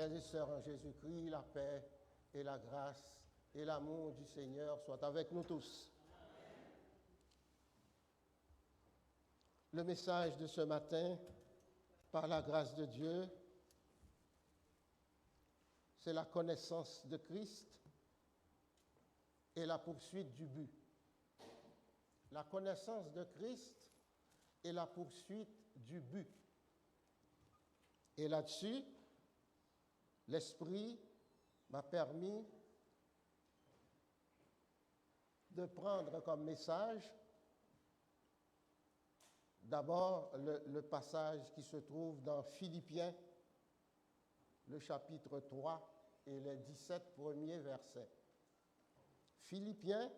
Frères et sœurs en Jésus-Christ, la paix et la grâce et l'amour du Seigneur soient avec nous tous. Le message de ce matin, par la grâce de Dieu, c'est la connaissance de Christ et la poursuite du but. La connaissance de Christ et la poursuite du but. Et là-dessus, l'Esprit m'a permis de prendre comme message d'abord le passage qui se trouve dans Philippiens, le chapitre 3 et les 17 premiers versets. Philippiens,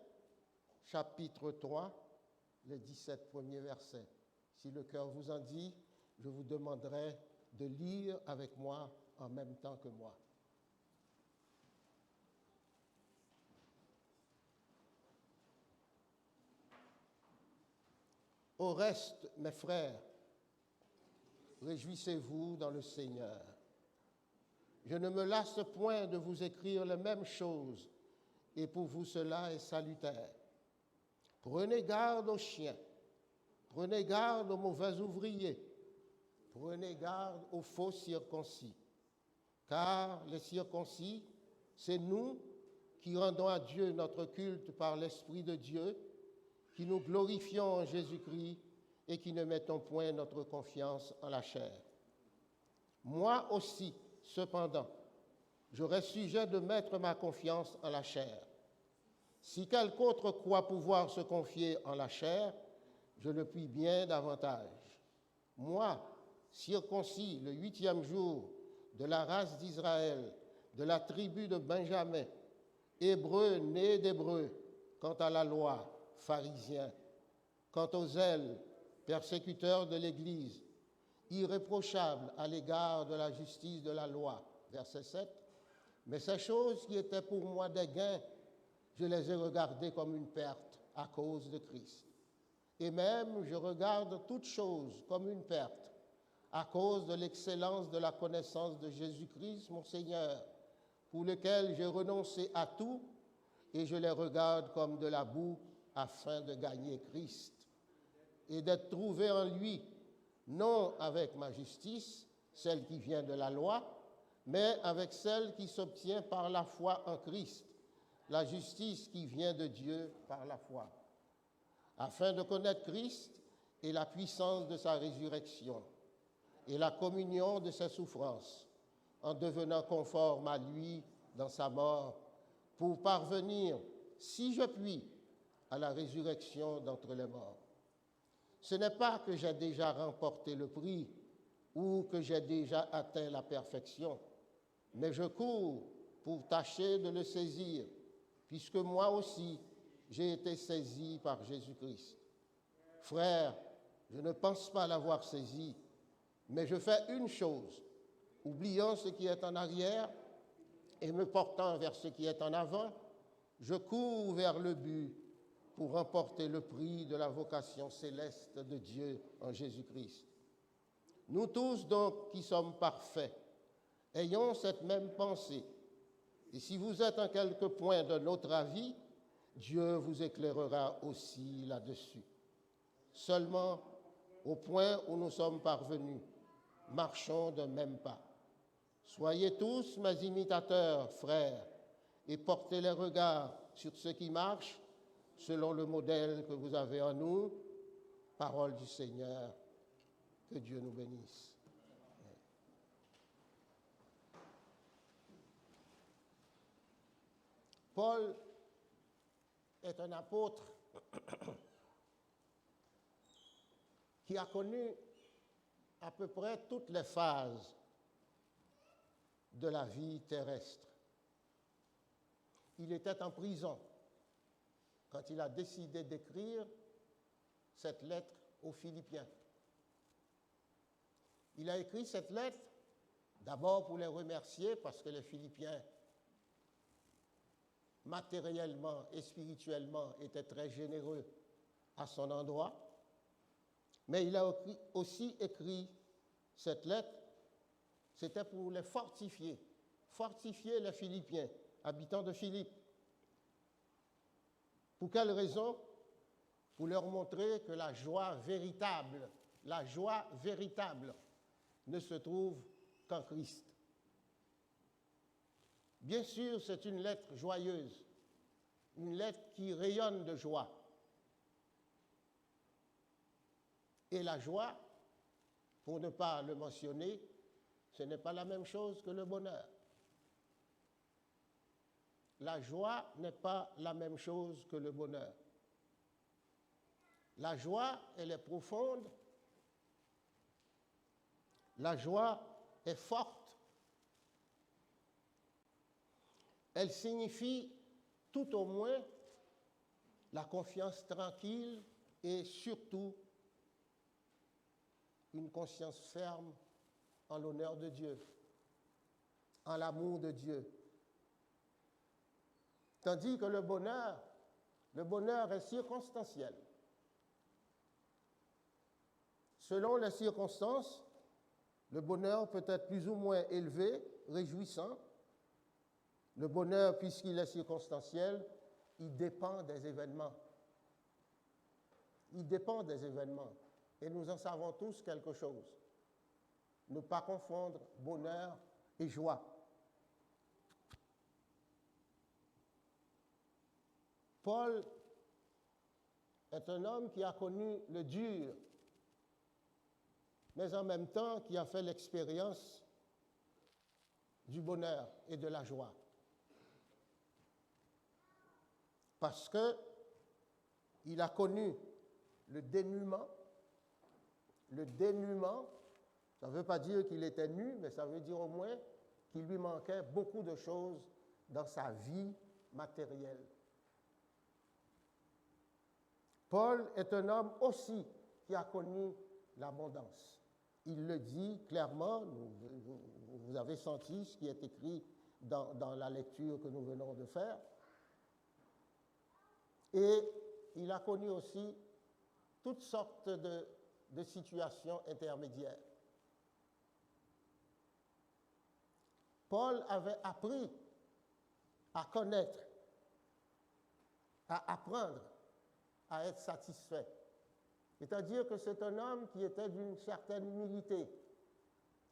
chapitre 3, les 17 premiers versets. Si le cœur vous en dit, je vous demanderai de lire avec moi en même temps que moi. Au reste, mes frères, réjouissez-vous dans le Seigneur. Je ne me lasse point de vous écrire les mêmes choses, et pour vous cela est salutaire. Prenez garde aux chiens, prenez garde aux mauvais ouvriers, prenez garde aux faux circoncis, car les circoncis, c'est nous qui rendons à Dieu notre culte par l'Esprit de Dieu, qui nous glorifions en Jésus-Christ et qui ne mettons point notre confiance en la chair. Moi aussi, cependant, j'aurais sujet de mettre ma confiance en la chair. Si quelque autre croit pouvoir se confier en la chair, je le puis bien davantage. Moi, circoncis le 8e jour de la race d'Israël, de la tribu de Benjamin, hébreu né d'hébreu, quant à la loi, pharisien, quant aux zèles, persécuteur de l'Église, irréprochable à l'égard de la justice de la loi. Verset 7. Mais ces choses qui étaient pour moi des gains, je les ai regardées comme une perte à cause de Christ. Et même je regarde toutes choses comme une perte à cause de l'excellence de la connaissance de Jésus-Christ, mon Seigneur, pour lequel j'ai renoncé à tout et je les regarde comme de la boue afin de gagner Christ et d'être trouvé en lui, non avec ma justice, celle qui vient de la loi, mais avec celle qui s'obtient par la foi en Christ, la justice qui vient de Dieu par la foi, afin de connaître Christ et la puissance de sa résurrection et la communion de ses souffrances, en devenant conforme à lui dans sa mort, pour parvenir, si je puis, à la résurrection d'entre les morts. Ce n'est pas que j'ai déjà remporté le prix ou que j'ai déjà atteint la perfection, mais je cours pour tâcher de le saisir, puisque moi aussi, j'ai été saisi par Jésus-Christ. Frères, je ne pense pas l'avoir saisi, mais je fais une chose, oubliant ce qui est en arrière et me portant vers ce qui est en avant, je cours vers le but pour remporter le prix de la vocation céleste de Dieu en Jésus-Christ. Nous tous donc qui sommes parfaits, ayons cette même pensée. Et si vous êtes en quelque point d'un autre avis, Dieu vous éclairera aussi là-dessus. Seulement, au point où nous sommes parvenus, marchons d'un même pas. Soyez tous mes imitateurs, frères, et portez les regards sur ceux qui marchent selon le modèle que vous avez en nous. Parole du Seigneur, que Dieu nous bénisse. Paul est un apôtre qui a connu à peu près toutes les phases de la vie terrestre. Il était en prison quand il a décidé d'écrire cette lettre aux Philippiens. Il a écrit cette lettre d'abord pour les remercier parce que les Philippiens, matériellement et spirituellement, étaient très généreux à son endroit. Mais il a aussi écrit cette lettre, c'était pour les fortifier fortifier les Philippiens, habitants de Philippe. Pour quelle raison? Pour leur montrer que la joie véritable ne se trouve qu'en Christ. Bien sûr, c'est une lettre joyeuse, une lettre qui rayonne de joie. Et la joie, pour ne pas le mentionner, ce n'est pas la même chose que le bonheur. La joie n'est pas la même chose que le bonheur. La joie, elle est profonde. La joie est forte. Elle signifie tout au moins la confiance tranquille et surtout une conscience ferme en l'honneur de Dieu, en l'amour de Dieu. Tandis que le bonheur est circonstanciel. Selon les circonstances, le bonheur peut être plus ou moins élevé, réjouissant. Le bonheur, puisqu'il est circonstanciel, il dépend des événements. Il dépend des événements. Et nous en savons tous quelque chose. Ne pas confondre bonheur et joie. Paul est un homme qui a connu le dur, mais en même temps qui a fait l'expérience du bonheur et de la joie. Parce qu'il a connu le dénuement. Le dénuement, ça ne veut pas dire qu'il était nu, mais ça veut dire au moins qu'il lui manquait beaucoup de choses dans sa vie matérielle. Paul est un homme aussi qui a connu l'abondance. Il le dit clairement, vous avez senti ce qui est écrit dans la lecture que nous venons de faire. Et il a connu aussi toutes sortes de situations intermédiaires. Paul avait appris à connaître, à apprendre à être satisfait. C'est-à-dire que c'est un homme qui était d'une certaine humilité.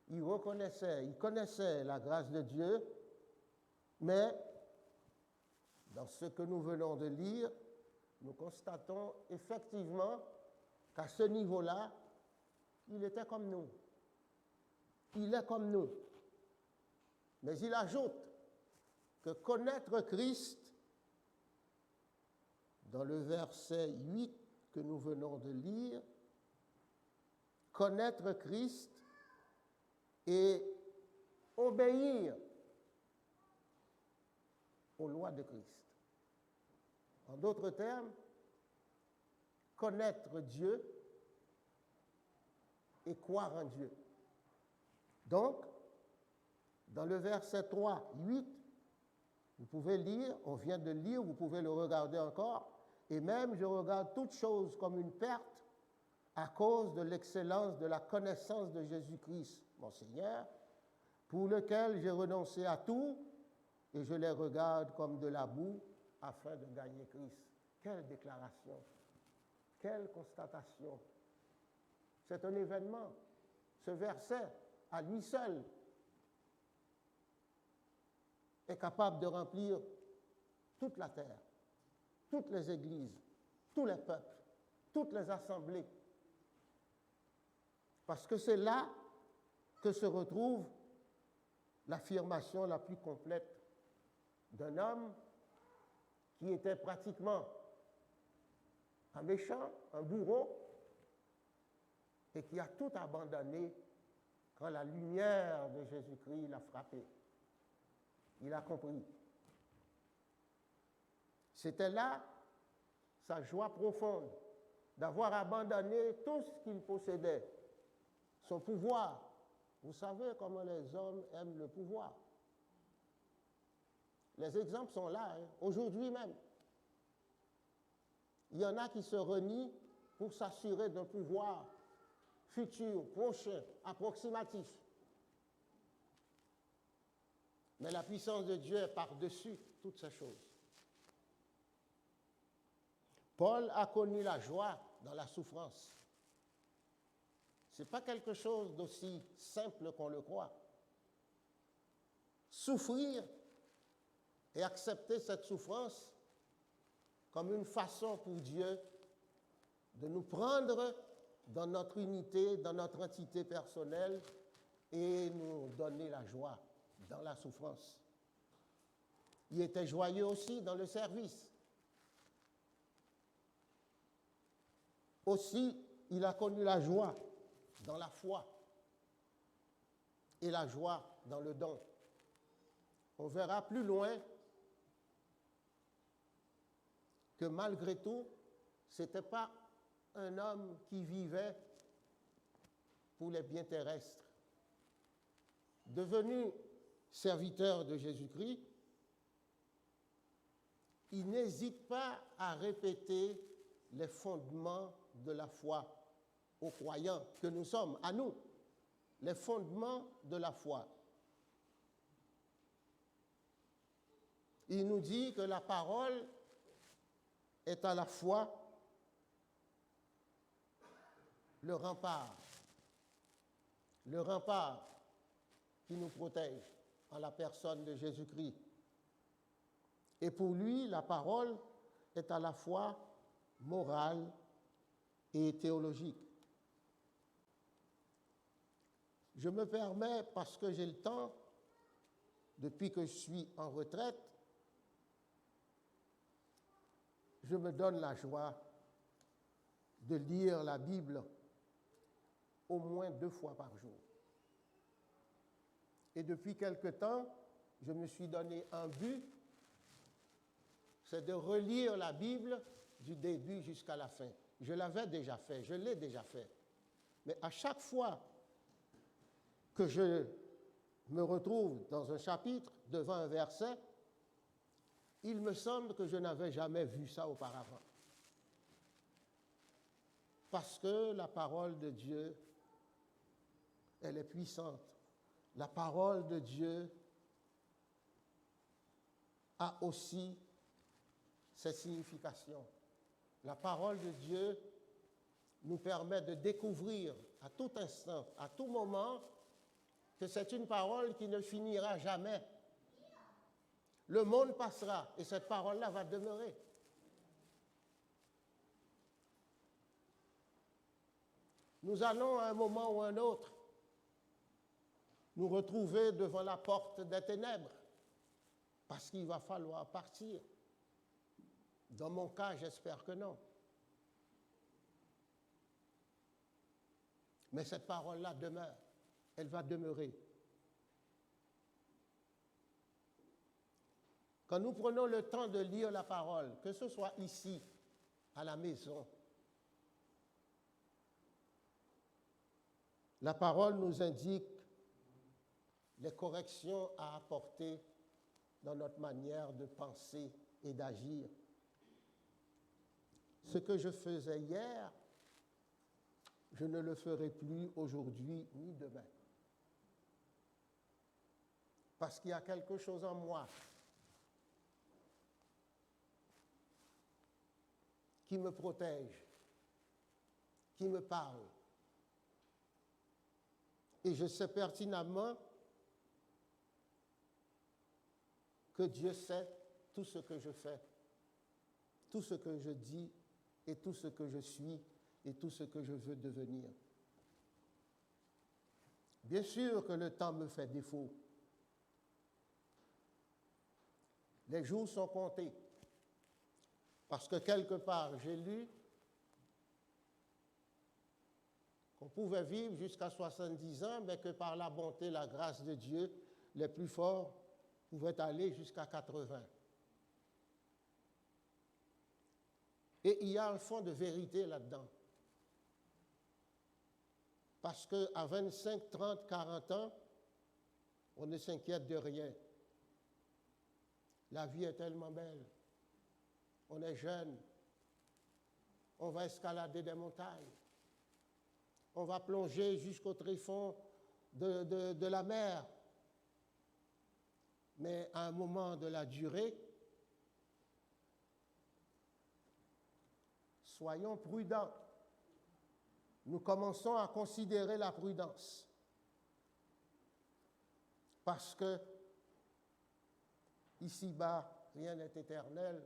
Il reconnaissait, il connaissait la grâce de Dieu, mais dans ce que nous venons de lire, nous constatons effectivement qu'à ce niveau-là, il était comme nous. Il est comme nous. Mais il ajoute que connaître Christ, dans le verset 8 que nous venons de lire, connaître Christ et obéir aux lois de Christ. En d'autres termes, connaître Dieu et croire en Dieu. Donc, dans le verset 3, 8, vous pouvez lire, on vient de lire, vous pouvez le regarder encore, et même je regarde toute chose comme une perte à cause de l'excellence de la connaissance de Jésus-Christ, mon Seigneur, pour lequel j'ai renoncé à tout et je les regarde comme de la boue afin de gagner Christ. Quelle déclaration, quelle constatation. C'est un événement. Ce verset, à lui seul, est capable de remplir toute la terre, toutes les églises, tous les peuples, toutes les assemblées. Parce que c'est là que se retrouve l'affirmation la plus complète d'un homme qui était pratiquement un méchant, un bourreau, et qui a tout abandonné quand la lumière de Jésus-Christ l'a frappé. Il a compris. C'était là sa joie profonde d'avoir abandonné tout ce qu'il possédait, son pouvoir. Vous savez comment les hommes aiment le pouvoir. Les exemples sont là, hein, aujourd'hui même. Il y en a qui se renient pour s'assurer d'un pouvoir futur, prochain, approximatif. Mais la puissance de Dieu est par-dessus toutes ces choses. Paul a connu la joie dans la souffrance. Ce n'est pas quelque chose d'aussi simple qu'on le croit. Souffrir et accepter cette souffrance comme une façon pour Dieu de nous prendre dans notre unité, dans notre entité personnelle et nous donner la joie dans la souffrance. Il était joyeux aussi dans le service. Aussi, il a connu la joie dans la foi et la joie dans le don. On verra plus loin que malgré tout, ce n'était pas un homme qui vivait pour les biens terrestres. Devenu serviteur de Jésus-Christ, il n'hésite pas à répéter les fondements de la foi aux croyants que nous sommes, à nous, les fondements de la foi. Il nous dit que la parole est à la fois le rempart qui nous protège en la personne de Jésus-Christ. Et pour lui, la parole est à la fois morale et théologique. Je me permets, parce que j'ai le temps, depuis que je suis en retraite, je me donne la joie de lire la Bible au moins 2 fois par jour. Et depuis quelque temps, je me suis donné un but, c'est de relire la Bible du début jusqu'à la fin. Je l'avais déjà fait, je l'ai déjà fait. Mais à chaque fois que je me retrouve dans un chapitre, devant un verset, il me semble que je n'avais jamais vu ça auparavant. Parce que la parole de Dieu, elle est puissante. La parole de Dieu a aussi ses significations. La parole de Dieu nous permet de découvrir à tout instant, à tout moment, que c'est une parole qui ne finira jamais. Le monde passera et cette parole-là va demeurer. Nous allons à un moment ou un autre nous retrouver devant la porte des ténèbres parce qu'il va falloir partir. Dans mon cas, j'espère que non. Mais cette parole-là demeure, elle va demeurer. Quand nous prenons le temps de lire la parole, que ce soit ici, à la maison, la parole nous indique les corrections à apporter dans notre manière de penser et d'agir. Ce que je faisais hier, je ne le ferai plus aujourd'hui ni demain. Parce qu'il y a quelque chose en moi qui me protège, qui me parle. Et je sais pertinemment que Dieu sait tout ce que je fais, tout ce que je dis et tout ce que je suis et tout ce que je veux devenir. Bien sûr que le temps me fait défaut. Les jours sont comptés. Parce que quelque part, j'ai lu qu'on pouvait vivre jusqu'à 70 ans, mais que par la bonté, la grâce de Dieu, les plus forts pouvaient aller jusqu'à 80. Et il y a un fond de vérité là-dedans. Parce qu'à 25, 30, 40 ans, on ne s'inquiète de rien. La vie est tellement belle. On est jeune. On va escalader des montagnes. On va plonger jusqu'au tréfonds de la mer. mais à un moment de la durée, soyons prudents. Nous commençons à considérer la prudence. Parce que, ici-bas, rien n'est éternel.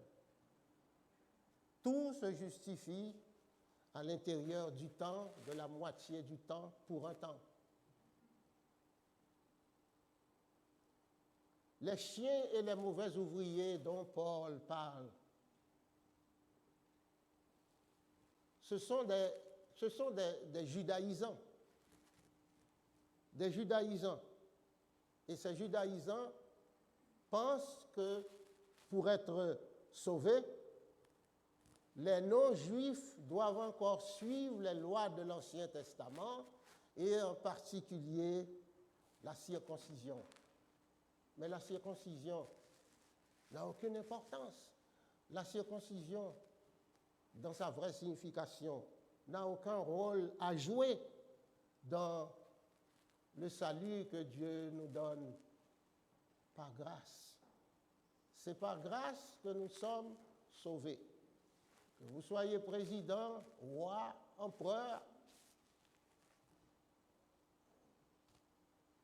Tout se justifie à l'intérieur du temps, de la moitié du temps, pour un temps. Les chiens et les mauvais ouvriers dont Paul parle, ce sont des judaïsants. Des judaïsants. Et ces judaïsants pensent que pour être sauvés, les non-juifs doivent encore suivre les lois de l'Ancien Testament et en particulier la circoncision. Mais la circoncision n'a aucune importance. La circoncision, dans sa vraie signification, n'a aucun rôle à jouer dans le salut que Dieu nous donne par grâce. C'est par grâce que nous sommes sauvés. Que vous soyez président, roi, empereur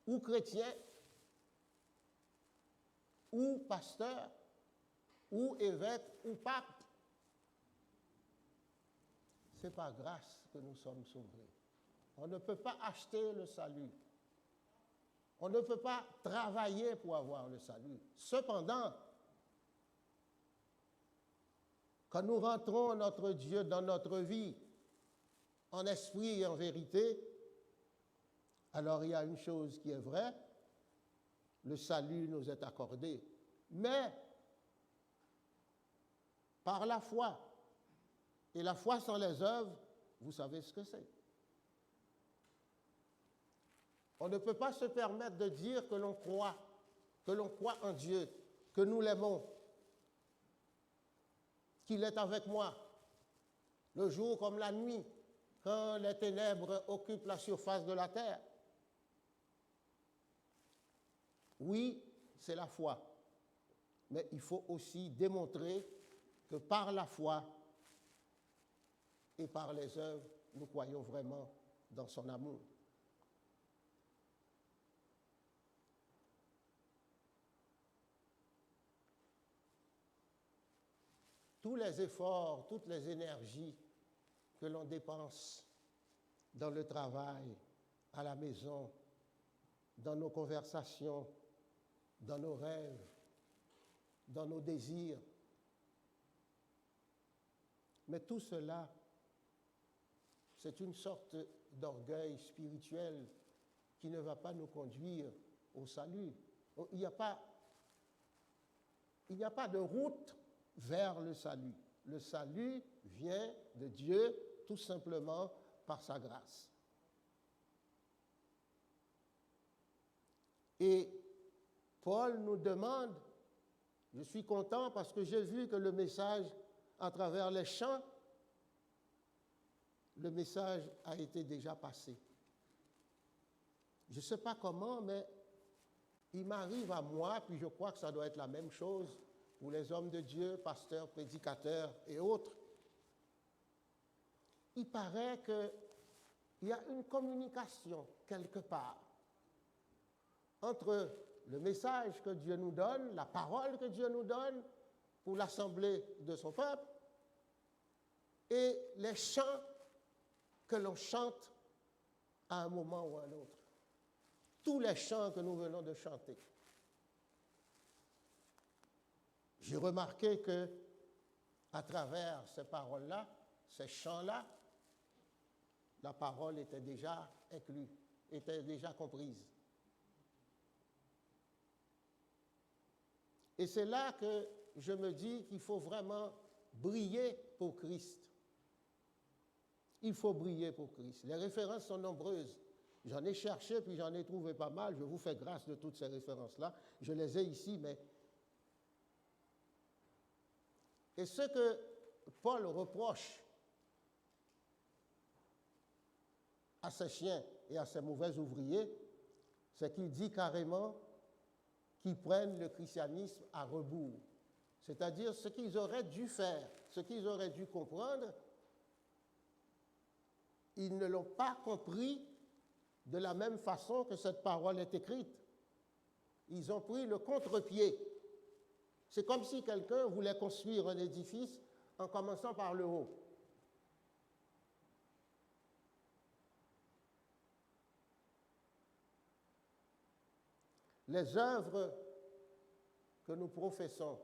ou chrétien, ou pasteur, ou évêque, ou pape, c'est par grâce que nous sommes sauvés. On ne peut pas acheter le salut. On ne peut pas travailler pour avoir le salut. Cependant, quand nous rentrons notre Dieu dans notre vie, en esprit et en vérité, alors il y a une chose qui est vraie, le salut nous est accordé. Mais, par la foi, et la foi sans les œuvres, vous savez ce que c'est. On ne peut pas se permettre de dire que l'on croit en Dieu, que nous l'aimons, qu'il est avec moi, le jour comme la nuit, quand les ténèbres occupent la surface de la terre. Oui, c'est la foi, mais il faut aussi démontrer que par la foi et par les œuvres, nous croyons vraiment dans son amour. Tous les efforts, toutes les énergies que l'on dépense dans le travail, à la maison, dans nos conversations, dans nos rêves, dans nos désirs. Mais tout cela, c'est une sorte d'orgueil spirituel qui ne va pas nous conduire au salut. Il n'y a pas de route vers le salut. Le salut vient de Dieu tout simplement par sa grâce. Et Paul nous demande, je suis content parce que j'ai vu que le message à travers les chants, le message a été déjà passé. Je ne sais pas comment, mais il m'arrive à moi, puis je crois que ça doit être la même chose pour les hommes de Dieu, pasteurs, prédicateurs et autres. Il paraît qu'il y a une communication quelque part entre le message que Dieu nous donne, la parole que Dieu nous donne pour l'assemblée de son peuple, et les chants que l'on chante à un moment ou à un autre. Tous les chants que nous venons de chanter. J'ai remarqué que, à travers ces paroles-là, ces chants-là, la parole était déjà inclue, était déjà comprise. Et c'est là que je me dis qu'il faut vraiment briller pour Christ. Il faut briller pour Christ. Les références sont nombreuses. J'en ai cherché, puis j'en ai trouvé pas mal. Je vous fais grâce de toutes ces références-là. Je les ai ici, mais... Et ce que Paul reproche à ses chiens et à ses mauvais ouvriers, c'est qu'il dit carrément qui prennent le christianisme à rebours. C'est-à-dire ce qu'ils auraient dû faire, ce qu'ils auraient dû comprendre, ils ne l'ont pas compris de la même façon que cette parole est écrite. Ils ont pris le contre-pied. C'est comme si quelqu'un voulait construire un édifice en commençant par le haut. Les œuvres que nous professons,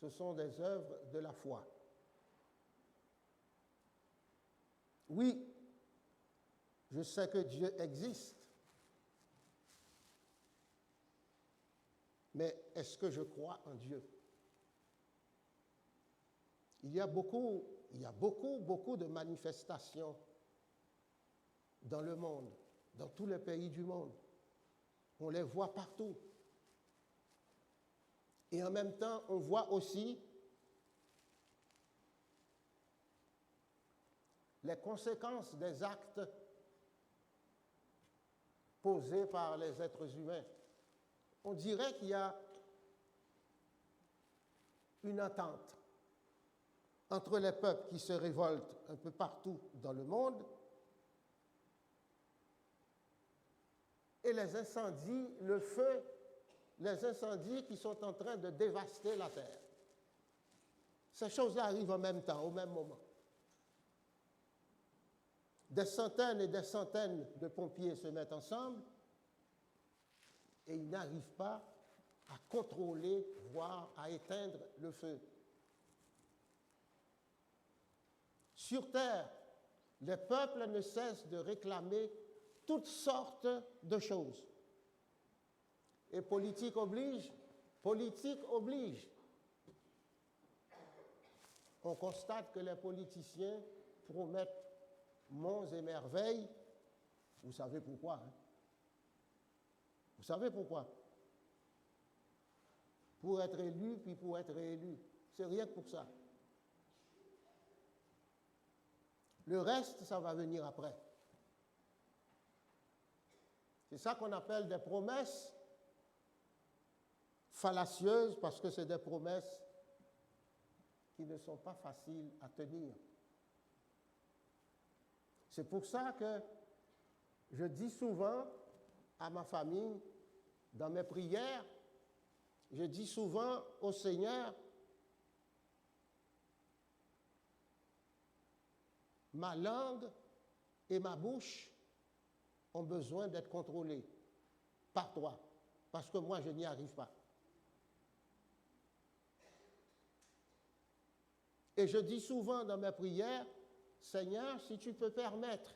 ce sont des œuvres de la foi. Oui, je sais que Dieu existe, mais est-ce que je crois en Dieu? Il y a beaucoup de manifestations dans le monde, dans tous les pays du monde. On les voit partout. Et en même temps, on voit aussi les conséquences des actes posés par les êtres humains. On dirait qu'il y a une entente entre les peuples qui se révoltent un peu partout dans le monde et les incendies, le feu, les incendies qui sont en train de dévaster la terre. Ces choses-là arrivent en même temps, au même moment. Des centaines et des centaines de pompiers se mettent ensemble et ils n'arrivent pas à contrôler, voire à éteindre le feu. Sur terre, les peuples ne cessent de réclamer toutes sortes de choses. Et politique oblige. On constate que les politiciens promettent monts et merveilles. Vous savez pourquoi, hein? Vous savez pourquoi? Pour être élu, puis pour être réélu. C'est rien que pour ça. Le reste, ça va venir après. C'est ça qu'on appelle des promesses fallacieuses, parce que c'est des promesses qui ne sont pas faciles à tenir. C'est pour ça que je dis souvent à ma famille, dans mes prières, je dis souvent au Seigneur, ma langue et ma bouche ont besoin d'être contrôlées par toi, parce que moi, je n'y arrive pas. Et je dis souvent dans mes prières, Seigneur, si tu peux permettre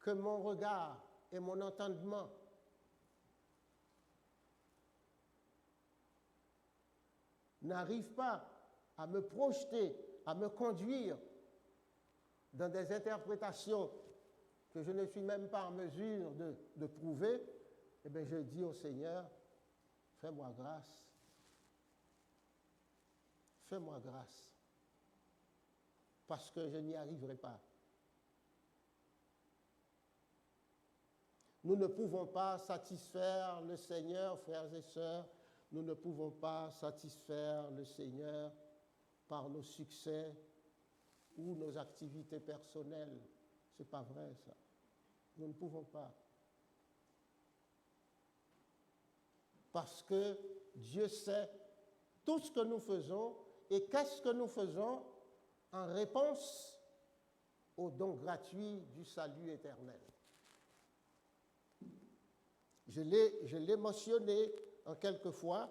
que mon regard et mon entendement n'arrivent pas à me projeter, à me conduire dans des interprétations que je ne suis même pas en mesure de prouver, eh bien je dis au Seigneur, fais-moi grâce. Fais-moi grâce, parce que je n'y arriverai pas. Nous ne pouvons pas satisfaire le Seigneur, frères et sœurs, nous ne pouvons pas satisfaire le Seigneur par nos succès ou nos activités personnelles. Ce n'est pas vrai, ça. Nous ne pouvons pas. Parce que Dieu sait tout ce que nous faisons et qu'est-ce que nous faisons en réponse au don gratuit du salut éternel. Je l'ai mentionné en quelques fois.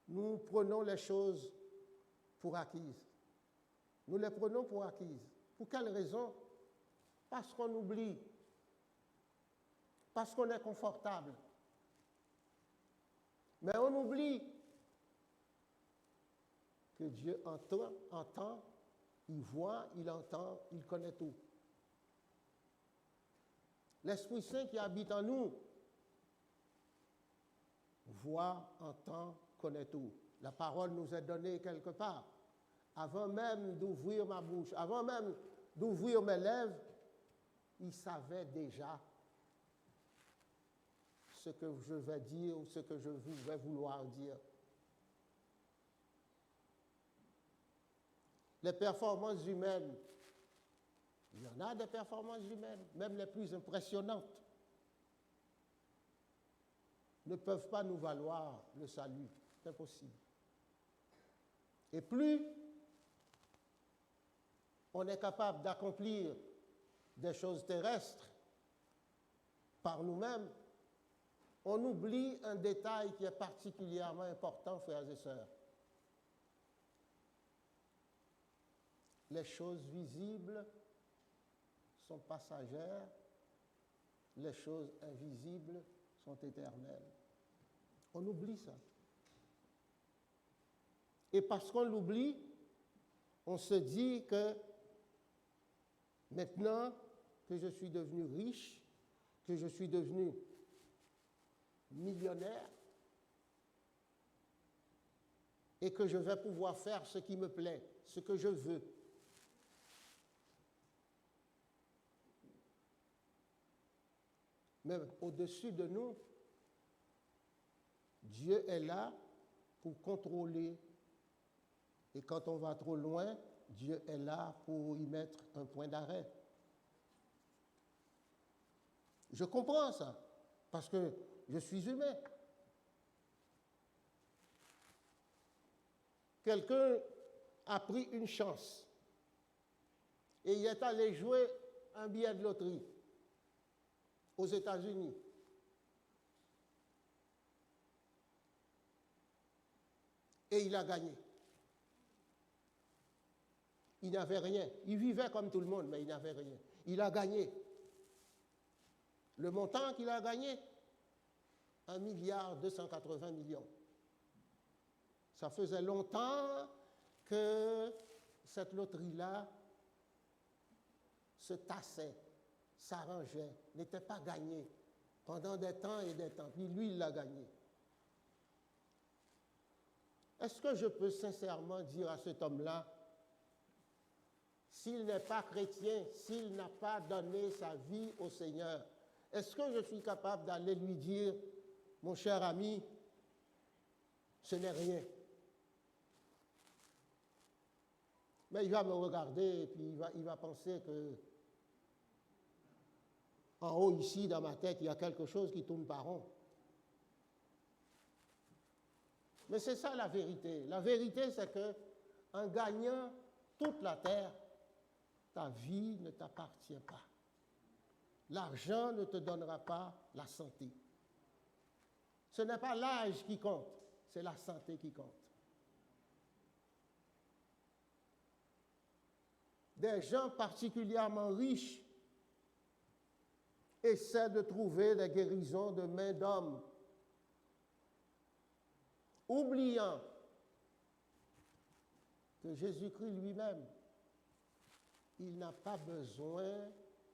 Nous prenons les choses pour acquises. Nous les prenons pour acquises. Pour quelle raison? Parce qu'on oublie. Parce qu'on est confortable. Mais on oublie que Dieu entend, il voit, il entend, il connaît tout. L'Esprit Saint qui habite en nous voit, entend, connaît tout. La parole nous est donnée quelque part. Avant même d'ouvrir ma bouche, avant même d'ouvrir mes lèvres, il savait déjà ce que je vais dire ou ce que je vais vouloir dire. Les performances humaines, il y en a des performances humaines, même les plus impressionnantes, ne peuvent pas nous valoir le salut. C'est impossible. Et plus on est capable d'accomplir des choses terrestres par nous-mêmes, on oublie un détail qui est particulièrement important, frères et sœurs. Les choses visibles sont passagères, les choses invisibles sont éternelles. On oublie ça. Et parce qu'on l'oublie, on se dit que maintenant que je suis devenu riche, que je suis devenu millionnaire, et que je vais pouvoir faire ce qui me plaît, ce que je veux. Mais au-dessus de nous, Dieu est là pour contrôler. Et quand on va trop loin, Dieu est là pour y mettre un point d'arrêt. Je comprends ça, parce que je suis humain. Quelqu'un a pris une chance et il est allé jouer un billet de loterie aux États-Unis. Et il a gagné. Il n'avait rien. Il vivait comme tout le monde, mais il n'avait rien. Il a gagné. Le montant qu'il a gagné, 1,280 milliard. Ça faisait longtemps que cette loterie-là se tassait, s'arrangeait, n'était pas gagnée pendant des temps et des temps. Puis lui, il l'a gagnée. Est-ce que je peux sincèrement dire à cet homme-là, s'il n'est pas chrétien, s'il n'a pas donné sa vie au Seigneur, est-ce que je suis capable d'aller lui dire, mon cher ami, ce n'est rien? Mais il va me regarder et puis il va penser que en haut ici, dans ma tête, il y a quelque chose qui tourne par rond. Mais c'est ça la vérité. La vérité, c'est que en gagnant toute la terre, ta vie ne t'appartient pas. L'argent ne te donnera pas la santé. Ce n'est pas l'âge qui compte, c'est la santé qui compte. Des gens particulièrement riches essaient de trouver des guérisons de main d'homme, oubliant que Jésus-Christ lui-même, il n'a pas besoin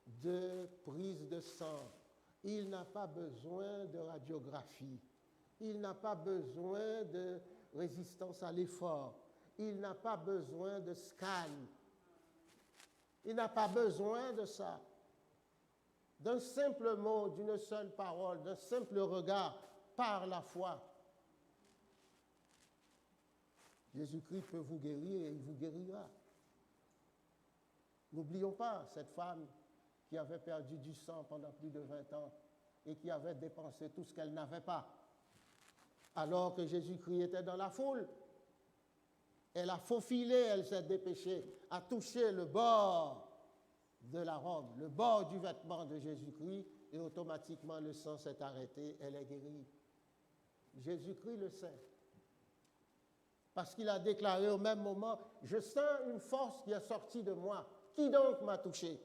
de prise de sang, il n'a pas besoin de radiographie, il n'a pas besoin de résistance à l'effort, il n'a pas besoin de scan, il n'a pas besoin de ça. D'un simple mot, d'une seule parole, d'un simple regard, par la foi, Jésus-Christ peut vous guérir et il vous guérira. N'oublions pas cette femme qui avait perdu du sang pendant plus de 20 ans et qui avait dépensé tout ce qu'elle n'avait pas. Alors que Jésus-Christ était dans la foule, elle a faufilé, elle s'est dépêchée à toucher le bord de la robe, le bord du vêtement de Jésus-Christ, et automatiquement le sang s'est arrêté, elle est guérie. Jésus-Christ le sait. Parce qu'il a déclaré au même moment, je sens une force qui est sortie de moi. Qui donc m'a touché?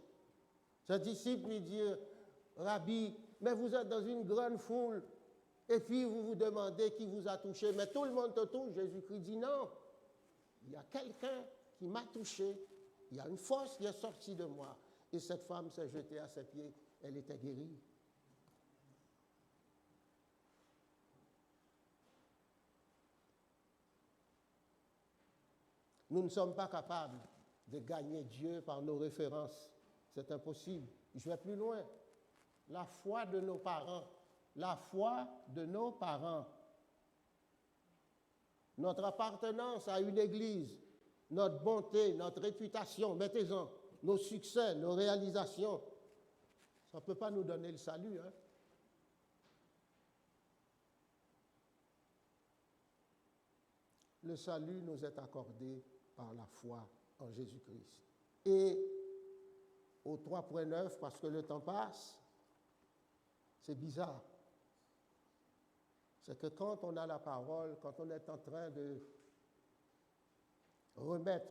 Ses disciples lui dirent, Rabbi, mais vous êtes dans une grande foule, et puis vous vous demandez qui vous a touché, mais tout le monde te touche. Jésus-Christ dit non, il y a quelqu'un qui m'a touché, il y a une force qui est sortie de moi. Et cette femme s'est jetée à ses pieds, elle était guérie. Nous ne sommes pas capables de gagner Dieu par nos références. c'est impossible. Je vais plus loin. La foi de nos parents. La foi de nos parents. Notre appartenance à une église, notre bonté, notre réputation, mettez-en, nos succès, nos réalisations, ça ne peut pas nous donner le salut. Hein? Le salut nous est accordé par la foi en Jésus-Christ. Et au 3.9, parce que le temps passe, c'est bizarre. C'est que quand on a la parole, quand on est en train de remettre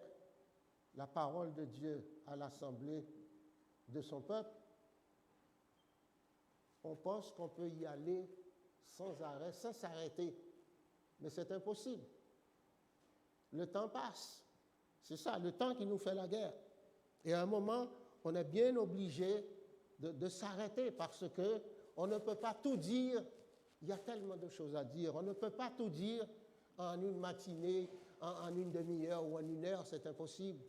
la parole de Dieu à l'assemblée de son peuple, on pense qu'on peut y aller sans arrêt, sans s'arrêter. Mais c'est impossible. Le temps passe. C'est ça, le temps qui nous fait la guerre. Et à un moment, on est bien obligé de s'arrêter parce qu'on ne peut pas tout dire. Il y a tellement de choses à dire. On ne peut pas tout dire en une matinée, en une demi-heure ou en une heure, c'est impossible.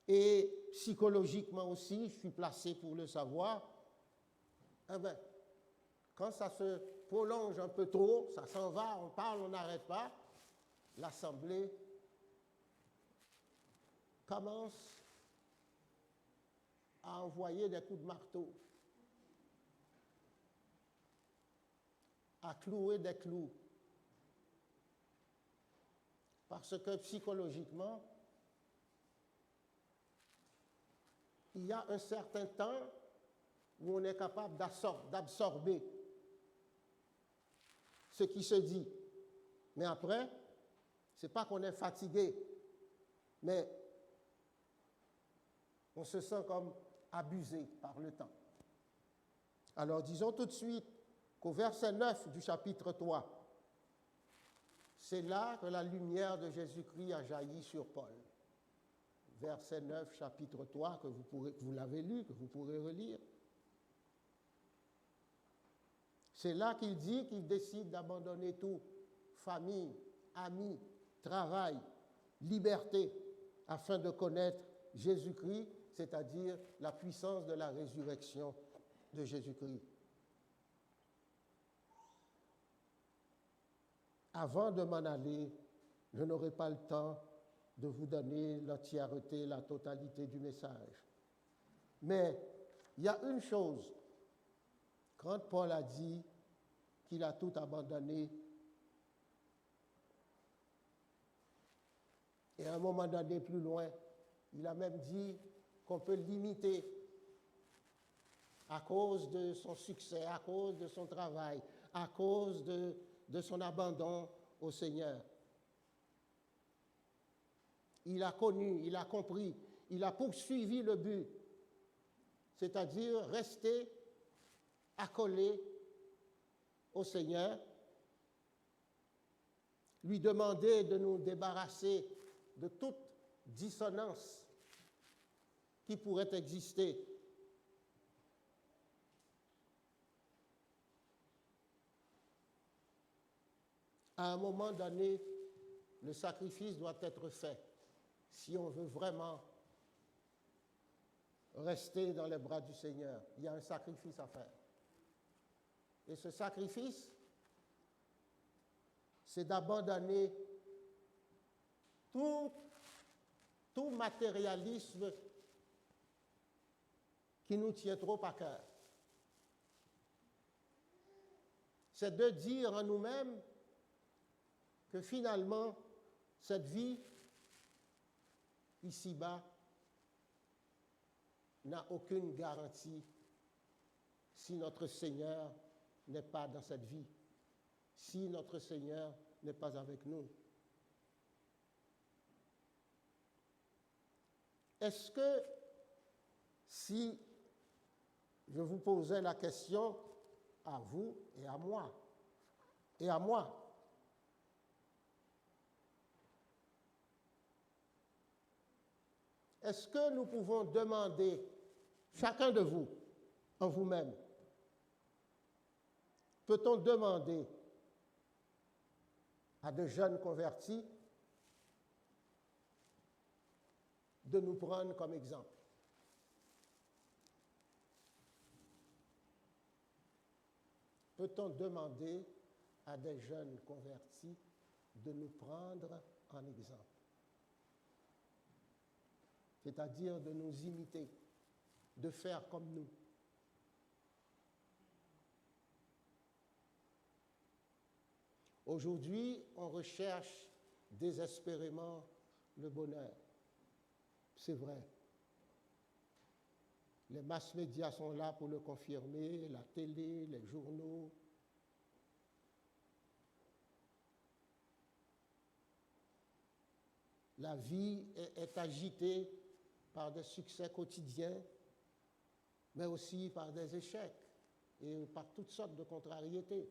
Et psychologiquement aussi, je suis placé pour le savoir, quand ça se prolonge un peu trop, ça s'en va, on parle, on n'arrête pas, l'Assemblée commence à envoyer des coups de marteau, à clouer des clous. Parce que psychologiquement, il y a un certain temps où on est capable d'absorber ce qui se dit. Mais après, ce n'est pas qu'on est fatigué, mais on se sent comme abusé par le temps. Alors disons tout de suite qu'au verset 9 du chapitre 3, c'est là que la lumière de Jésus-Christ a jailli sur Paul. Verset 9, chapitre 3, que vous l'avez lu, que vous pourrez relire. C'est là qu'il dit qu'il décide d'abandonner tout, famille, amis, travail, liberté, afin de connaître Jésus-Christ, c'est-à-dire la puissance de la résurrection de Jésus-Christ. Avant de m'en aller, je n'aurai pas le temps de vous donner l'entièreté, la totalité du message. Mais il y a une chose, quand Paul a dit qu'il a tout abandonné, et à un moment donné plus loin, il a même dit qu'on peut l'imiter à cause de son succès, à cause de son travail, à cause de son abandon au Seigneur. Il a connu, il a compris, il a poursuivi le but, c'est-à-dire rester accolé au Seigneur, lui demander de nous débarrasser de toute dissonance qui pourrait exister. À un moment donné, le sacrifice doit être fait si on veut vraiment rester dans les bras du Seigneur. Il y a un sacrifice à faire. Et ce sacrifice, c'est d'abandonner tout matérialisme qui nous tient trop à cœur. C'est de dire en nous-mêmes que finalement, cette vie, ici-bas, n'a aucune garantie si notre Seigneur n'est pas dans cette vie, si notre Seigneur n'est pas avec nous. Est-ce que si je vous posais la question à vous et à moi, est-ce que nous pouvons demander, chacun de vous, en vous-même, peut-on demander à de jeunes convertis de nous prendre comme exemple? peut-on demander à des jeunes convertis de nous prendre en exemple? C'est-à-dire de nous imiter, de faire comme nous. Aujourd'hui, on recherche désespérément le bonheur. C'est vrai. Les masses médias sont là pour le confirmer, la télé, les journaux. La vie est agitée par des succès quotidiens, mais aussi par des échecs et par toutes sortes de contrariétés.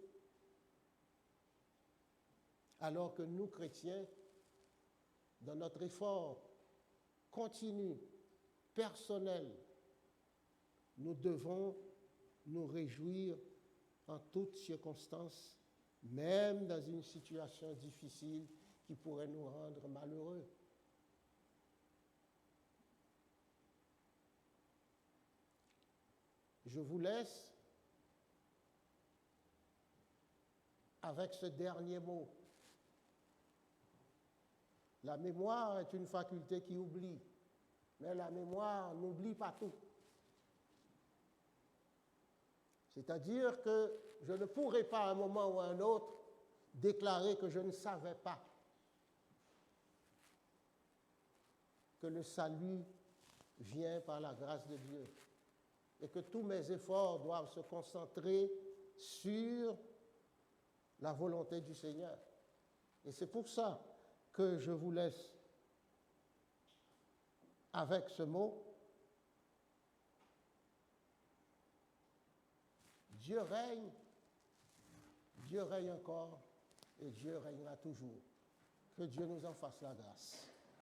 Alors que nous, chrétiens, dans notre effort continu, personnel, nous devons nous réjouir en toutes circonstances, même dans une situation difficile qui pourrait nous rendre malheureux. Je vous laisse avec ce dernier mot. La mémoire est une faculté qui oublie, mais la mémoire n'oublie pas tout. C'est-à-dire que je ne pourrai pas à un moment ou à un autre déclarer que je ne savais pas que le salut vient par la grâce de Dieu et que tous mes efforts doivent se concentrer sur la volonté du Seigneur. Et c'est pour ça que je vous laisse avec ce mot. Dieu règne encore et Dieu régnera toujours. Que Dieu nous en fasse la grâce.